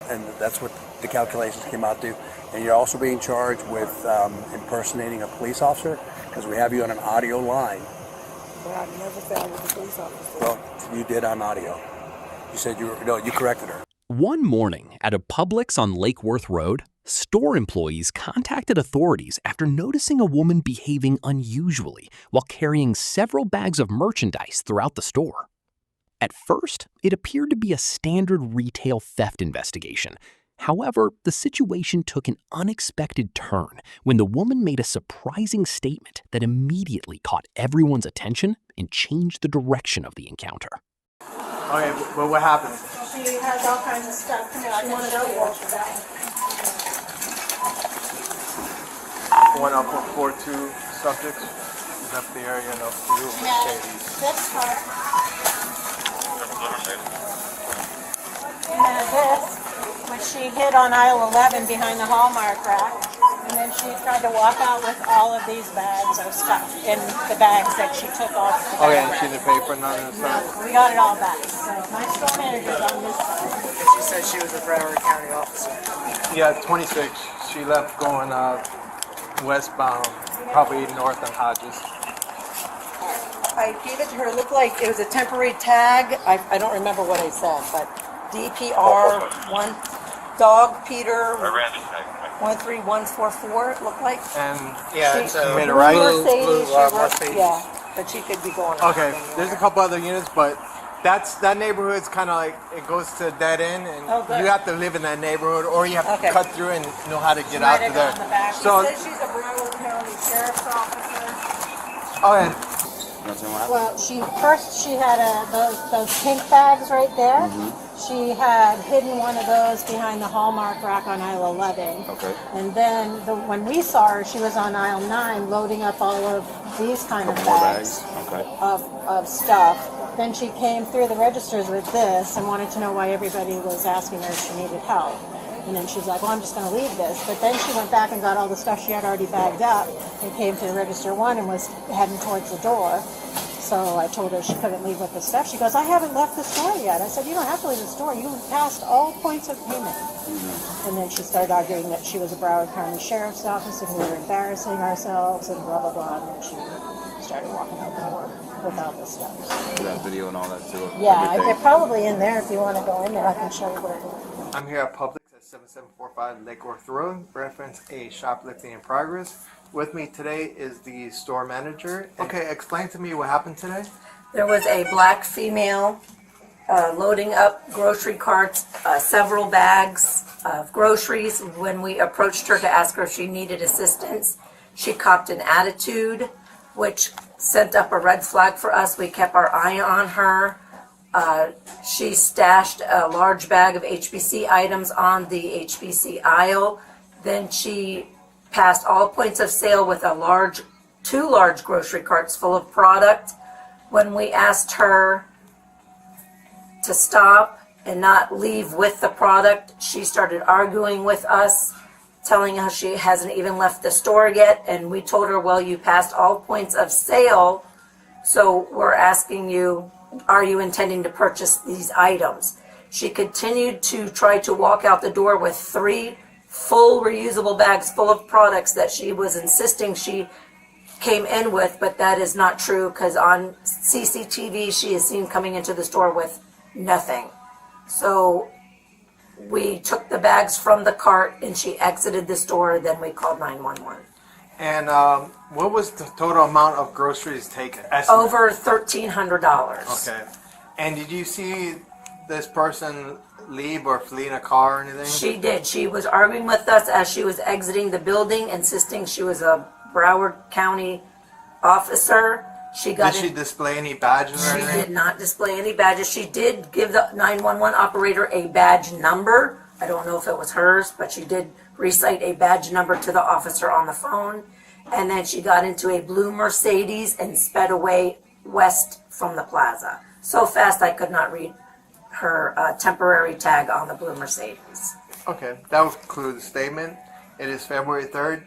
and that's what the calculations came out to. And you're also being charged with impersonating a police officer, because we have you on an audio line. But I've never found with a police officer. Well, you did on audio. You said you corrected her. One morning at a Publix on Lake Worth Road, store employees contacted authorities after noticing a woman behaving unusually while carrying several bags of merchandise throughout the store. At first, it appeared to be a standard retail theft investigation. However, the situation took an unexpected turn when the woman made a surprising statement that immediately caught everyone's attention and changed the direction of the encounter. Okay, but what happened? She has all kinds of stuff. Come here, I can show you what she got. 1042 Sussex. Is that the area of you? Yes, this part. And this, which she hid on aisle 11 behind the Hallmark rack. And then she tried to walk out with all of these bags of stuff in the bags that she took off the Okay, and rack. she didn't pay for none of the stuff? No, we got it all back. So my store manager's on this side. She said she was a Broward County officer. Yeah, 26. She left going westbound, probably north on Hodges. I gave it to her. It looked like it was a temporary tag. I don't remember what I said, but DPR 1 Dog Peter 13144. It looked like. And Yeah, She- it's a made it right? Mercedes. blue, Mercedes. Yeah, but she could be going. Okay, there's a couple other units, but that neighborhood's kind of like, it goes to a dead end, and Oh, good. you have to live in that neighborhood, or you have Okay. to cut through and know how to get Might out have to there. gone in the back. She So, says she's a Broward County Sheriff's Officer. okay. Well, she had those pink bags right there. Mm-hmm. She had hidden one of those behind the Hallmark rack on aisle 11. Okay. And then when we saw her, she was on aisle 9 loading up all of these kind of More bags Okay. of stuff. Then she came through the registers with this and wanted to know why everybody was asking her if she needed help. And then she's like, well, I'm just going to leave this. But then she went back and got all the stuff she had already bagged up and came to the register 1 and was heading towards the door. So I told her she couldn't leave with the stuff. She goes, I haven't left the store yet. I said, you don't have to leave the store. You passed all points of payment. And then she started arguing that she was a Broward County Sheriff's Office and we were embarrassing ourselves and blah, blah, blah. And then she started walking out the door without the stuff. That video and all that too. Yeah, everything. they're probably in there. If you want to go in there, I can show you where it is. I'm here at Publix at 7745 Lake Worth Road. Reference a shoplifting in progress. With me today is the store manager. Okay, explain to me what happened today. There was a black female loading up grocery carts, several bags of groceries. When we approached her to ask her if she needed assistance, she copped an attitude, which sent up a red flag for us. We kept our eye on her. She stashed a large bag of HBC items on the HBC aisle. Then she passed all points of sale with two large grocery carts full of product. When we asked her to stop and not leave with the product, she started arguing with us, telling us she hasn't even left the store yet. And we told her, well, you passed all points of sale, so we're asking you, are you intending to purchase these items? She continued to try to walk out the door with 3 full reusable bags full of products that she was insisting she came in with, but that is not true because on CCTV she is seen coming into the store with nothing. So we took the bags from the cart and she exited the store, then we called 911. And what was the total amount of groceries taken? Over $1,300. Okay. And did you see this person leave or flee in a car or anything? She did. She was arguing with us as she was exiting the building, insisting she was a Broward County officer. Did she display any badges or She anything? did not display any badges. She did give the 911 operator a badge number. I don't know if it was hers, but she did recite a badge number to the officer on the phone. And then she got into a blue Mercedes and sped away west from the plaza. So fast I could not read her temporary tag on the blue Mercedes. Okay, that will conclude the statement. It is February 3rd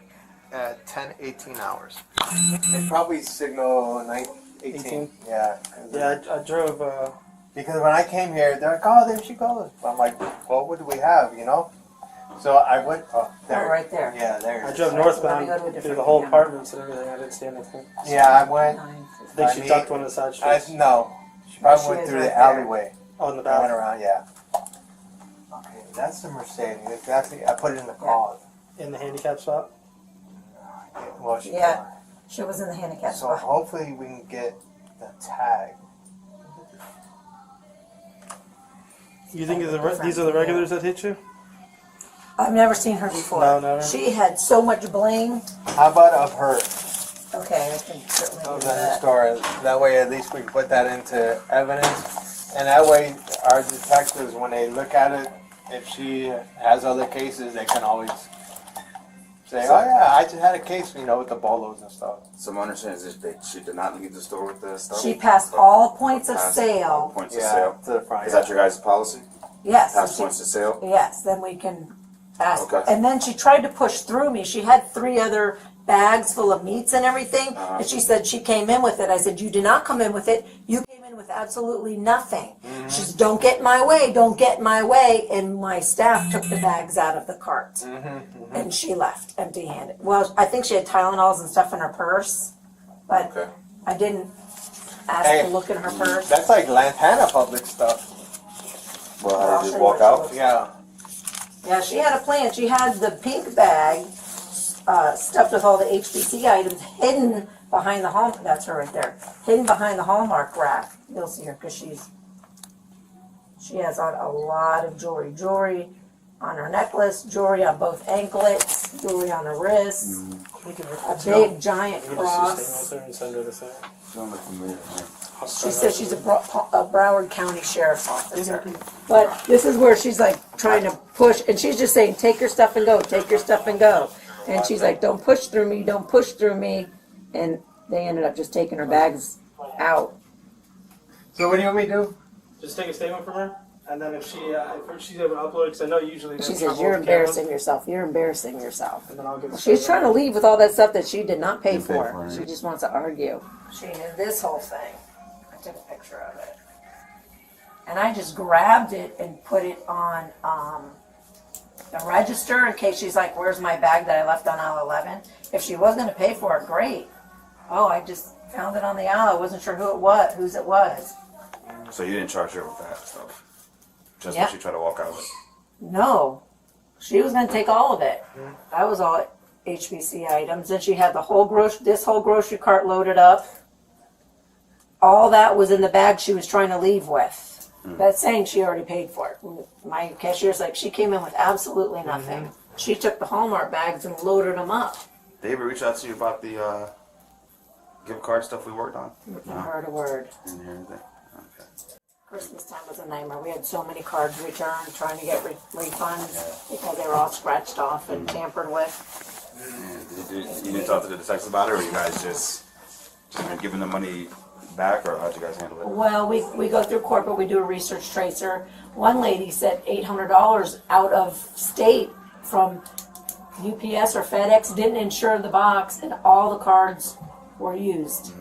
at 10:18 hours. It's probably signal 918. Yeah. Yeah, I drove Because when I came here, they're like, oh, there she goes. I'm like, well, what do we have, you know? So I went, oh, there. Oh, right there. Yeah, there. I drove northbound through the whole apartments and everything. I didn't see anything. Yeah, I went. I think she ducked one of the side streets. No, she probably went through the alleyway. Oh, in the I went back. around, yeah. Okay, that's the Mercedes. Exactly. I put it in the car. In the handicap spot. Well, she Yeah. She was in the handicap So spot. hopefully we can get the tag. You think these are the regulars that hit you? I've never seen her before. No, never. She had so much bling. How about of her? Okay, I can certainly do Of the that. story. That way, at least we can put that into evidence, and that way, our detectives, when they look at it, if she has other cases, they can always say, "Oh yeah, I just had a case, you know, with the bolos and stuff." So my understanding is that she did not leave the store with the stuff? She passed all points of Passed all sale. points of Yeah, sale. to the front. Is that your guys' policy? Yes. Pass and she- points of sale? Yes, then we can ask. Okay. And then she tried to push through me. She had 3 other bags full of meats and everything. And she said she came in with it. I said, you did not come in with it. You came in with absolutely nothing. She said, don't get in my way, don't get in my way. And my staff took the bags out of the cart. And she left empty-handed. Well, I think she had Tylenols and stuff in her purse. But Okay. I didn't ask Hey. to look in her purse. That's like Lantana public stuff. Well, how I'll did you show just you walk what out? she Yeah. Yeah, she had a plan. She had the pink bag stuffed with all the HBC items hidden behind the hall. That's her right there. Hidden behind the Hallmark rack. You'll see her because she has on a lot of jewelry. Jewelry on her necklace, jewelry on both anklets, jewelry on her wrists, a big giant You can just stay cross. with her and send her the thing. Don't look familiar. She says she's a Broward County Sheriff's Officer. But this is where she's like trying to push, and she's just saying, take your stuff and go, take your stuff and go. And she's like, don't push through me, don't push through me. And they ended up just taking her bags out. So what do you want me to do? Just take a statement from her, and then if she's able to upload it, because I know usually She says, you're embarrassing yourself, you're embarrassing yourself. And then I'll give. She's trying to leave with all that stuff that she did not pay Didn't pay for. for it. She just wants to argue. She knew this whole thing. I took a picture of it. And I just grabbed it and put it on the register in case she's like, where's my bag that I left on aisle 11? If she was going to pay for it, great. Oh, I just found it on the aisle. I wasn't sure whose it was. So you didn't charge her with that stuff? Just Yeah. when she tried to walk out with it? No, she was going to take all of it. That was all HBC items. Then she had this whole grocery cart loaded up. All that was in the bag she was trying to leave with. That's saying she already paid for it. My cashier's like, she came in with absolutely nothing. She took the Hallmark bags and loaded them up. Did they ever reach out to you about the gift card stuff we worked on? I heard a word. Didn't hear anything? Okay. Christmas time was a nightmare. We had so many cards returned, trying to get refunds because they were all scratched off and tampered with. Yeah, you didn't talk to the detectives about it, or you guys just been giving the money back, or how'd you guys handle it? Well, we go through court, but we do a research tracer. One lady said $800 out of state from UPS or FedEx, didn't insure the box, and all the cards were used.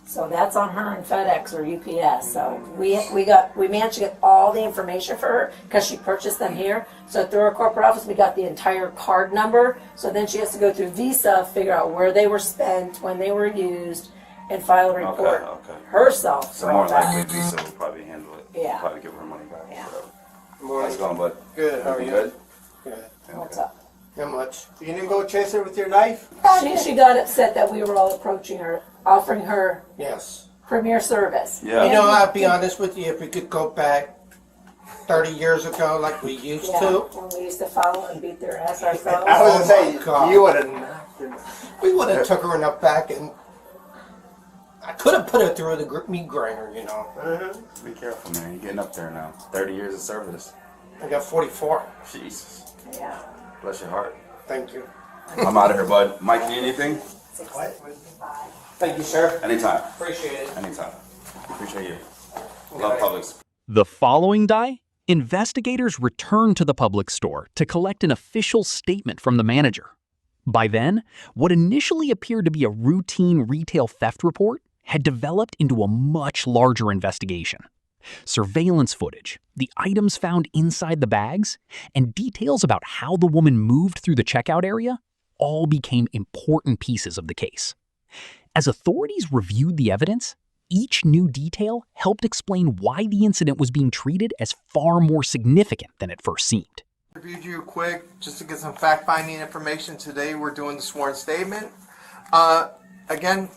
So that's on her and FedEx or UPS. So we managed to get all the information for her because she purchased them here. So through our corporate office, we got the entire card number. So then she has to go through Visa, figure out where they were spent, when they were used, and file a report Okay. herself. So for more all that. likely Visa will probably handle it. Yeah. Probably give her money back. Yeah. How's it going, bud? Good. How are Everything you? good? Good. What's up? Not much. You didn't go chase her with your knife? She got upset that we were all approaching her, offering her Yes. premier service. Yeah. You know, I'll be honest with you, if we could go back 30 years ago like we used Yeah, to, when we used to follow and beat their ass ourselves. I was gonna say, God. you would have. we would have took her in the back and I could have put her through the meat grinder, you know. Be careful, man. You're getting up there now. 30 years of service. I got 44. Jesus. Yeah. Bless your heart. Thank you. I'm out of here, bud. Mike, you need anything? Thank you, sir. Anytime. Appreciate it. Anytime. Appreciate you. Love Publix. The following day, investigators returned to the Publix store to collect an official statement from the manager. By then, what initially appeared to be a routine retail theft report had developed into a much larger investigation. Surveillance footage, the items found inside the bags, and details about how the woman moved through the checkout area all became important pieces of the case. As authorities reviewed the evidence, each new detail helped explain why the incident was being treated as far more significant than it first seemed. Reviewed you quick just to get some fact-finding information. Today we're doing the sworn statement. Again,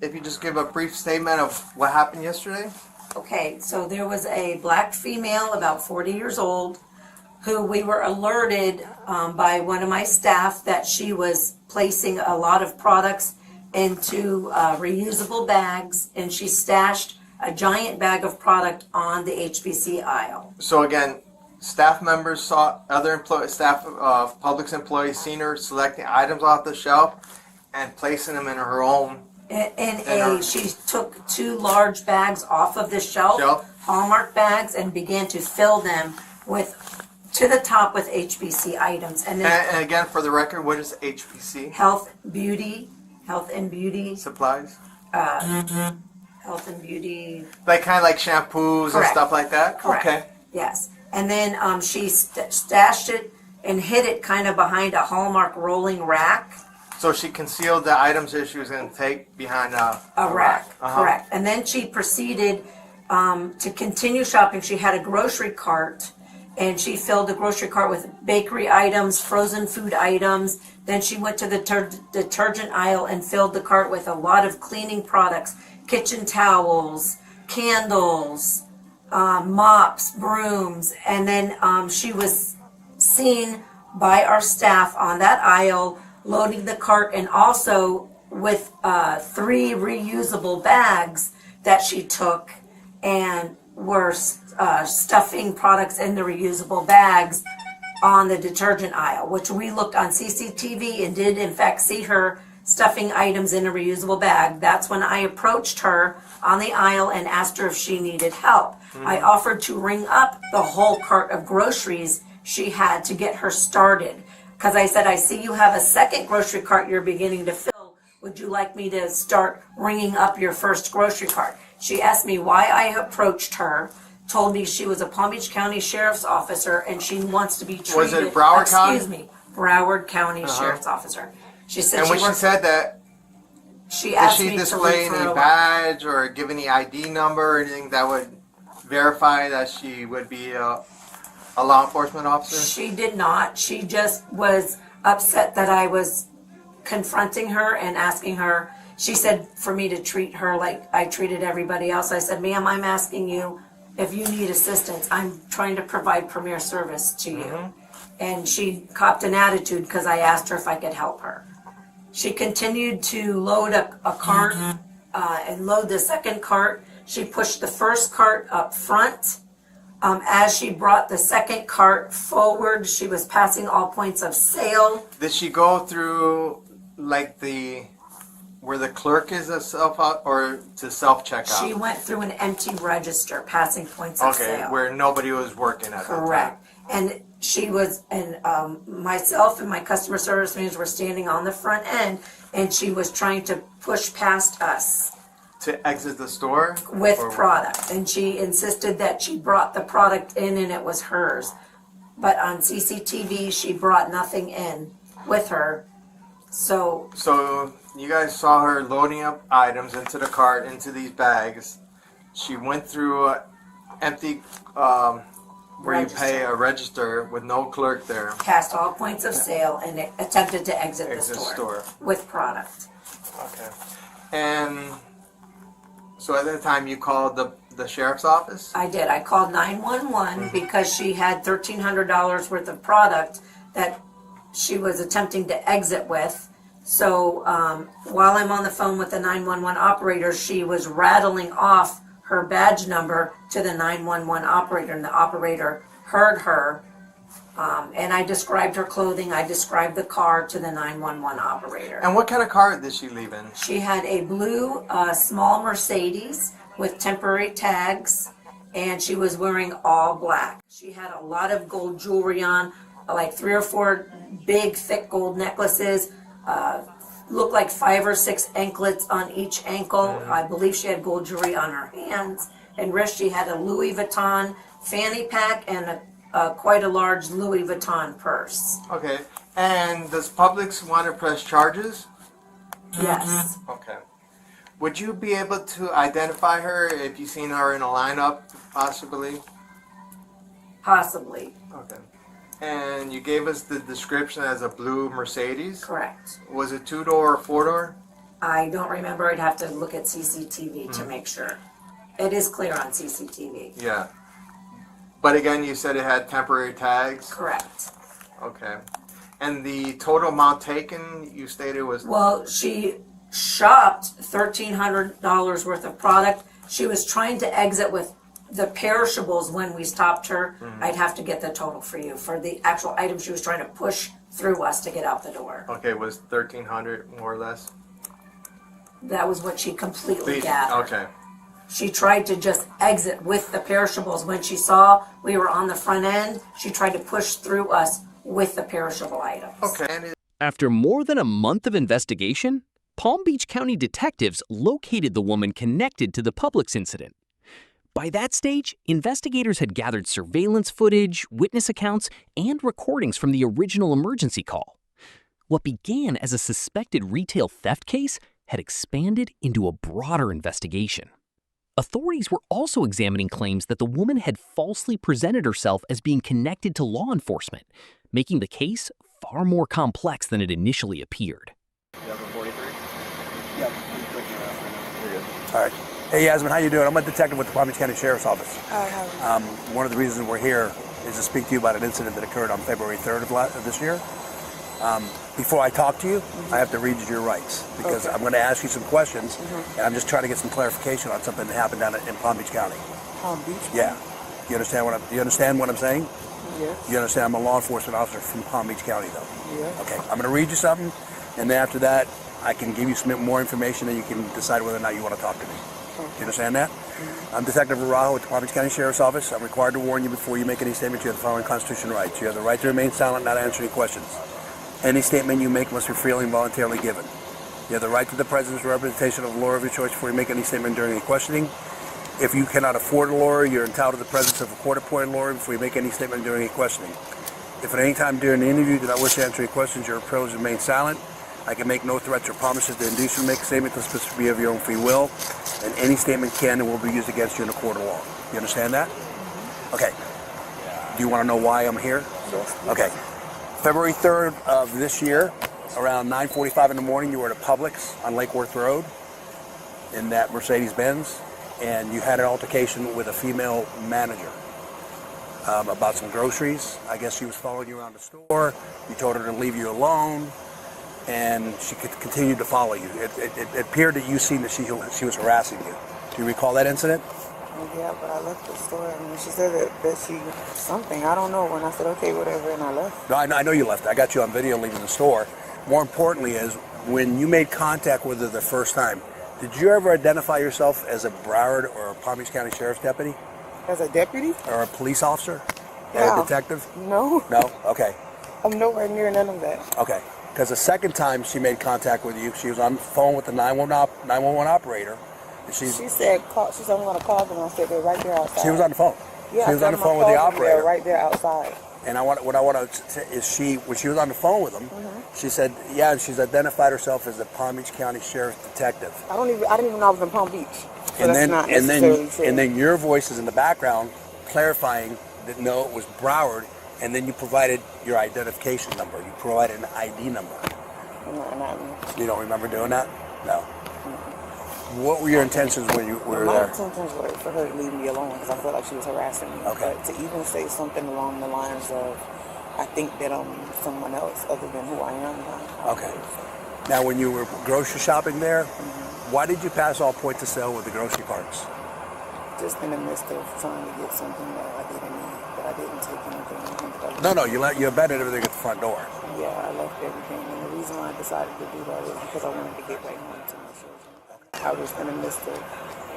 if you just give a brief statement of what happened yesterday. Okay, so there was a black female about 40 years old who we were alerted by one of my staff that she was placing a lot of products into reusable bags, and she stashed a giant bag of product on the HBC aisle. So again, staff members saw other staff of Publix employees seen her selecting items off the shelf and placing them in her own. She took 2 large bags off of the shelf, Hallmark bags, and began to fill them to the top with HBC items. And again, for the record, what is HBC? Health and beauty Supplies? health and beauty. Like kind of like shampoos and stuff like that? Correct. Okay. Yes. And then she stashed it and hid it kind of behind a Hallmark rolling rack. So she concealed the items that she was going to take behind a rack. Correct. And then she proceeded to continue shopping. She had a grocery cart, and she filled the grocery cart with bakery items, frozen food items. Then she went to the detergent aisle and filled the cart with a lot of cleaning products, kitchen towels, candles, mops, brooms. And then she was seen by our staff on that aisle loading the cart, and also with 3 reusable bags that she took and were stuffing products in the reusable bags on the detergent aisle, which we looked on CCTV and did in fact see her stuffing items in a reusable bag. That's when I approached her on the aisle and asked her if she needed help. I offered to ring up the whole cart of groceries she had to get her started. Because I said, I see you have a second grocery cart you're beginning to fill. Would you like me to start ringing up your first grocery cart? She asked me why I approached her, told me she was a Palm Beach County Sheriff's Officer and she wants to be treated. Was it Broward County? Excuse me, Broward County Sheriff's Officer. She said. And when she said that, she asked did me she display to any badge or give any ID number or anything that would verify that she would be a law enforcement officer? She did not. She just was upset that I was confronting her and asking her. She said for me to treat her like I treated everybody else. I said, ma'am, I'm asking you if you need assistance. I'm trying to provide premier service to you. And she copped an attitude because I asked her if I could help her. She continued to load a cart and load the second cart. She pushed the first cart up front. As she brought the second cart forward, she was passing all points of sale. Did she go through like where the clerk is a self or to self checkout? She went through an empty register, passing points of sale. Okay, where nobody was working at Correct. And she was, and myself and my customer service managers were standing on the front end, and she was trying to push past us. To exit the store? With product. And she insisted that she brought the product in and it was hers. But on CCTV, she brought nothing in with her. So you guys saw her loading up items into the cart, into these bags. She went through empty, where you pay a register with no clerk there. Passed all points of sale and attempted to exit the store with product. Okay. And so at that time you called the sheriff's office? I did. I called 911 because she had $1,300 worth of product that she was attempting to exit with. So while I'm on the phone with the 911 operator, she was rattling off her badge number to the 911 operator, and the operator heard her. And I described her clothing. I described the car to the 911 operator. And what kind of car did she leave in? She had a blue small Mercedes with temporary tags, and she was wearing all black. She had a lot of gold jewelry on, like 3 or 4 big, thick gold necklaces, looked like 5 or 6 anklets on each ankle. I believe she had gold jewelry on her hands and wrist. She had a Louis Vuitton fanny pack and quite a large Louis Vuitton purse. Okay. And does Publix want to press charges? Yes. Okay. Would you be able to identify her if you've seen her in a lineup, possibly? Possibly. Okay. And you gave us the description as a blue Mercedes? Correct. Was it 2-door or 4-door? I don't remember. I'd have to look at CCTV to make sure. It is clear on CCTV. Yeah. But again, you said it had temporary tags? Correct. Okay. And the total amount taken, you stated was... Well, she shopped $1,300 worth of product. She was trying to exit with the perishables when we stopped her. I'd have to get the total for you for the actual item she was trying to push through us to get out the door. Okay, was 1,300 more or less? That was what she completely gathered. Okay. She tried to just exit with the perishables. When she saw we were on the front end, she tried to push through us with the perishable items. Okay. And After more than a month of investigation, Palm Beach County detectives located the woman connected to the Publix incident. By that stage, investigators had gathered surveillance footage, witness accounts, and recordings from the original emergency call. What began as a suspected retail theft case had expanded into a broader investigation. Authorities were also examining claims that the woman had falsely presented herself as being connected to law enforcement, making the case far more complex than it initially appeared. Yep. All right. Hey, Yasmin, how you doing? I'm a detective with the Palm Beach County Sheriff's Office. One of the reasons we're here is to speak to you about an incident that occurred on February 3rd of this year. Before I talk to you, I have to read you your rights because I'm going to ask you some questions, and I'm just trying to get some clarification on something that happened down in Palm Beach County. Palm Beach? Yeah. You understand what I'm saying? Yes. You understand I'm a law enforcement officer from Palm Beach County, though? Yeah. Okay. I'm going to read you something, and then after that, I can give you some more information, and you can decide whether or not you want to talk to me. You understand that? I'm Detective Araujo with the Palm Beach County Sheriff's Office. I'm required to warn you before you make any statement you have the following constitutional rights. You have the right to remain silent, not answer any questions. Any statement you make must be freely and voluntarily given. You have the right to the presence or representation of a lawyer of your choice before you make any statement during any questioning. If you cannot afford a lawyer, you're entitled to the presence of a court-appointed lawyer before you make any statement during any questioning. If at any time during the interview you do not wish to answer any questions, you're privileged to remain silent. I can make no threats or promises to induce you to make a statement that's supposed to be of your own free will, and any statement can and will be used against you in a court of law. You understand that? Okay. Do you want to know why I'm here? Okay. February 3rd of this year, around 9:45 in the morning, you were at a Publix on Lake Worth Road in that Mercedes-Benz, and you had an altercation with a female manager about some groceries. I guess she was following you around the store. You told her to leave you alone, and she continued to follow you. It appeared that you seen that she was harassing you. Do you recall that incident? Yeah, but I left the store. I mean, she said that she something. I don't know. When I said, okay, whatever, and I left. No, I know you left. I got you on video leaving the store. More importantly is, when you made contact with her the first time, did you ever identify yourself as a Broward or a Palm Beach County Sheriff's deputy? As a deputy? Or a police officer? Yeah. Or a detective? No. No? Okay. I'm nowhere near none of that. Okay. Because the second time she made contact with you, she was on the phone with the 911 operator. She said, call, she said, I'm going to call them. I said, they're right there outside. She was on the phone. Yeah, she was on the phone with the operator. They're right there outside. And what I want to say is when she was on the phone with them, she said, yeah, and she's identified herself as the Palm Beach County Sheriff's detective. I didn't even know I was in Palm Beach. So And that's then, not and necessarily true. then your voice is in the background clarifying that no, it was Broward, and then you provided your identification number. You provided an ID number. You don't remember doing that? No. What were your intentions when you were My there? intentions were for her to leave me alone because I felt like she was harassing me. Okay. But to even say something along the lines of, I think that I'm someone else other than who I am now. Okay. Now, when you were grocery shopping there, why did you pass all points of sale with the grocery carts? Just in the midst of trying to get something that I didn't need, but I didn't take anything. No, you abandoned everything at the front door. Yeah, I left everything. And the reason why I decided to do that is because I wanted to get back home to my children. I was in the midst of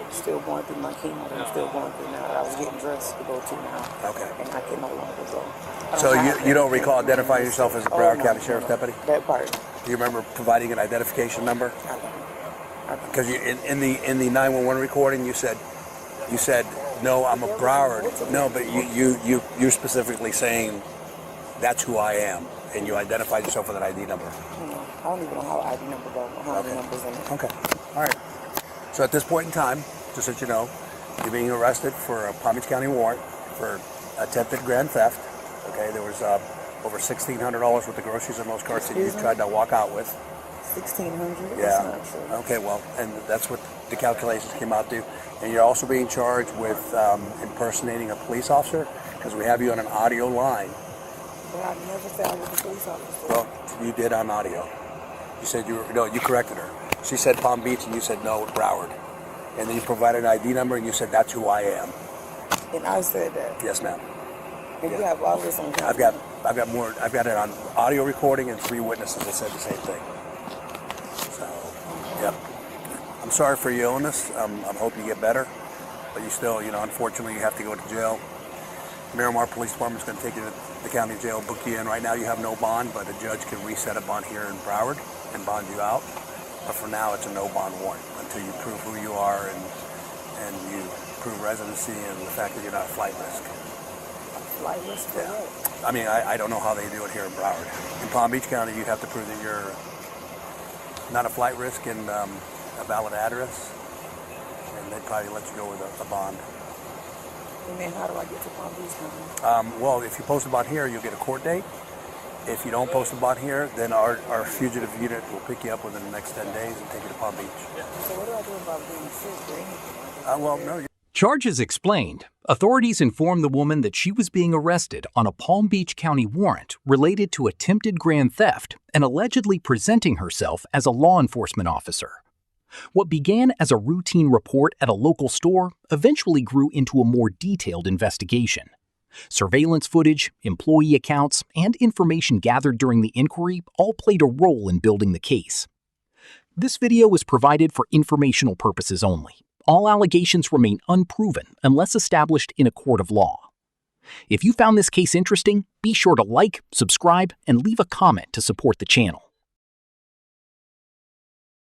still going through my chemo that I'm still going through now. That I was getting dressed to go to now. Okay. And I can no longer go. So you don't recall identifying yourself as a Broward no, County Sheriff's deputy? That part. Do you remember providing an identification number? I don't. Because in the 911 recording, you said You said, no, I'm a Broward. No, but you're specifically saying that's who I am, and you identified yourself with an ID number. No, I don't even know how ID number goes. How many numbers in it. Okay. All right. So at this point in time, just so you know, you're being arrested for a Palm Beach County warrant for attempted grand theft. Okay, there was over $1,600 worth of groceries in those carts that you tried to walk out with. 1,600? Yeah. That's not true. Okay, well, and that's what the calculations came out to. And you're also being charged with impersonating a police officer because we have you on an audio line. But I never said I was a police officer. Well, you did on audio. You said you corrected her. She said Palm Beach and you said no, Broward. And then you provided an ID number and you said that's who I am. And I said that. Yes, ma'am. And you have all this on camera. I've got more. I've got it on audio recording and 3 witnesses that said the same thing. So, yep. I'm sorry for your illness. I hope you get better, but you still, unfortunately, you have to go to jail. Miramar Police Department's going to take you to the county jail, book you in. Right now, you have no bond, but a judge can reset a bond here in Broward and bond you out. But for now, it's a no bond warrant until you prove who you are and you prove residency and the fact that you're not a flight risk. Flight risk for what? I mean, I don't know how they do it here in Broward. In Palm Beach County, you'd have to prove that you're not a flight risk and a valid address, and they'd probably let you go with a bond. And then how do I get to Palm Beach County? Well, if you post a bond here, you'll get a court date. If you don't post a bond here, then our fugitive unit will pick you up within the next 10 days and take you to Palm Beach. So what do I do about being sick or anything? Well, no. Charges explained. Authorities informed the woman that she was being arrested on a Palm Beach County warrant related to attempted grand theft and allegedly presenting herself as a law enforcement officer. What began as a routine report at a local store eventually grew into a more detailed investigation. Surveillance footage, employee accounts, and information gathered during the inquiry all played a role in building the case. This video was provided for informational purposes only. All allegations remain unproven unless established in a court of law. If you found this case interesting, be sure to like, subscribe, and leave a comment to support the channel.